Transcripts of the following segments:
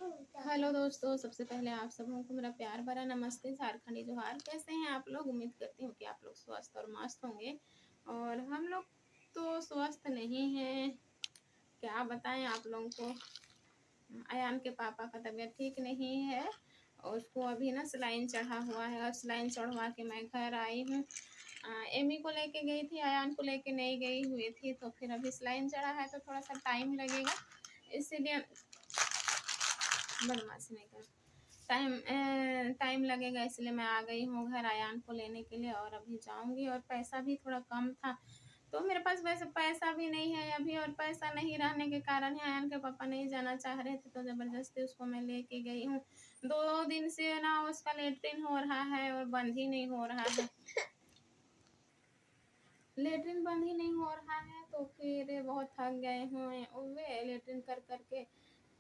Hello दोस्तों, सबसे पहले आप सबों को मेरा प्यार भरा नमस्ते, झारखंडी जोहार। कैसे हैं आप लोग? उम्मीद करती हूँ कि आप लोग स्वस्थ और मस्त होंगे। और हम लोग तो स्वस्थ नहीं हैं, क्या बताएं आप लोगों को। अयान के पापा का तबीयत ठीक नहीं है और उसको अभी ना सलाइन चढ़ा हुआ है और सलाइन चढ़वा के मैं घर आई हूँ। एमी को लेके गई थी, अयान को लेके नहीं गई हुई थी, तो फिर अभी सलाइन चढ़ा है तो थोड़ा सा टाइम लगेगा, इसीलिए बदमाशी नहीं कर टाइम लगेगा, इसलिए मैं आ गई हूँ घर अयान को लेने के लिए। और अभी जाऊँगी और पैसा भी थोड़ा कम था, तो मेरे पास वैसे पैसा भी नहीं है अभी, और पैसा नहीं रहने के कारण अयान के पापा नहीं जाना चाह रहे थे, तो ज़बरदस्ती उसको मैं लेके गई हूँ। 2 दिन से ना उसका लेट्रिन हो रहा है और बंद ही नहीं हो रहा है। लेट्रिन बंद ही नहीं हो रहा है, तो फिर बहुत थक गए हुए लेट्रिन कर करके।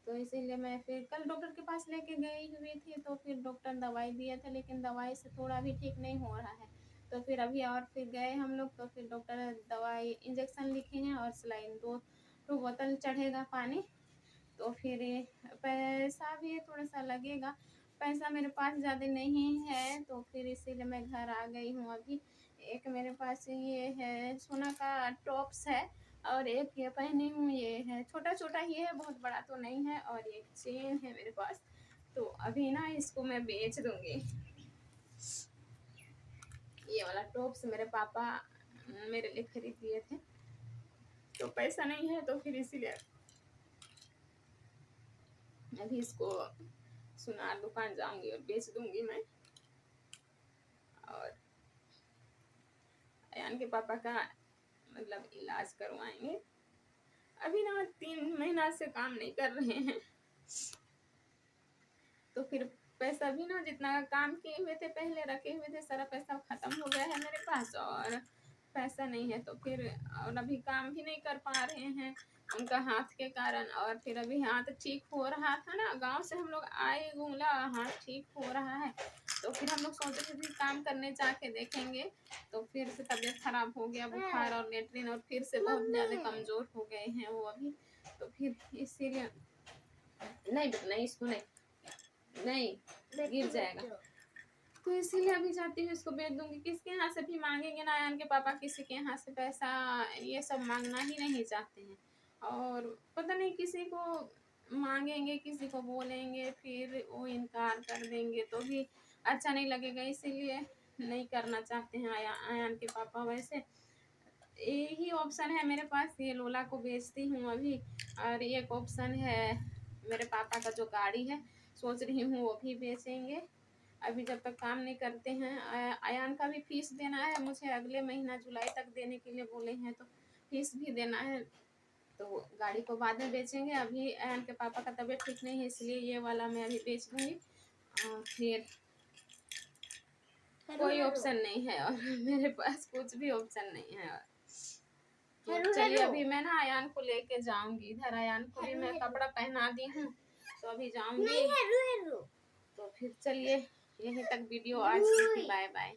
तो इसीलिए मैं फिर कल डॉक्टर के पास लेके गई हुई थी, तो फिर डॉक्टर दवाई दिए थे, लेकिन दवाई से थोड़ा भी ठीक नहीं हो रहा है। तो फिर अभी और फिर गए हम लोग, तो फिर डॉक्टर दवाई इंजेक्शन लिखे हैं और सलाइन 2 बोतल चढ़ेगा पानी। तो फिर पैसा भी थोड़ा सा लगेगा, पैसा मेरे पास ज़्यादा नहीं है, तो फिर इसीलिए मैं घर आ गई हूँ अभी। एक मेरे पास ये है सोना का टॉप्स है, और एक ये पहनी हूँ, ये है छोटा छोटा ही है, बहुत बड़ा तो नहीं है। और एक चेन है मेरे पास, तो अभी ना इसको मैं बेच दूँगी। ये वाला टॉप्स मेरे पापा मेरे लिए खरीद दिए थे, तो पैसा नहीं है, तो फिर इसीलिए अभी इसको सुनार दुकान जाऊंगी और बेच दूंगी मैं। और अयान के पापा का मतलब इलाज करवाएंगे। अभी ना 3 महीना से काम नहीं कर रहे हैं, तो फिर पैसा भी ना जितना काम किए हुए थे पहले रखे हुए थे, सारा पैसा खत्म हो गया है मेरे पास, और पैसा नहीं है, तो फिर और अभी काम भी नहीं कर पा रहे हैं उनका हाथ के कारण। और फिर अभी हाथ ठीक हो रहा था ना, गांव से हम लोग आए गुमला, हाथ ठीक हो रहा है, तो फिर हम लोग सोच रहे थे काम करने जाके देखेंगे, तो फिर से तबीयत खराब हो गया, बुखार और लेट्रिन, और फिर से बहुत ज़्यादा कमज़ोर हो गए हैं वो अभी। तो फिर इसीलिए नहीं नहीं, इसको नहीं गिर जाएगा, तो इसीलिए अभी जाती हूँ इसको बेच दूंगी। किसके यहाँ से भी मांगेंगे ना, अयान के पापा किसी के यहाँ से पैसा ये सब मांगना ही नहीं चाहते हैं, और पता नहीं किसी को मांगेंगे, किसी को बोलेंगे, फिर वो इनकार कर देंगे तो भी अच्छा नहीं लगेगा, इसीलिए नहीं करना चाहते हैं अयान के पापा। वैसे यही ऑप्शन है मेरे पास, ये लोला को बेचती हूँ अभी, और एक ऑप्शन है मेरे पापा का जो गाड़ी है, सोच रही हूँ वो भी बेचेंगे अभी जब तक काम नहीं करते हैं। अयान का भी फीस देना है मुझे, अगले महीना जुलाई तक देने के लिए बोले हैं, तो फीस भी देना है, तो गाड़ी को बाद में बेचेंगे। अभी अयान के पापा का तबीयत ठीक नहीं है, इसलिए ये वाला मैं अभी बेच दूँगी, और फिर कोई ऑप्शन नहीं है और मेरे पास कुछ भी ऑप्शन नहीं है। तो चलिए अभी मैं ना अयान को लेके जाऊंगी इधर, अयान को भी मैं कपड़ा पहना दी हूँ, तो अभी जाऊंगी। तो फिर चलिए यहीं तक वीडियो आज की, बाय बाय।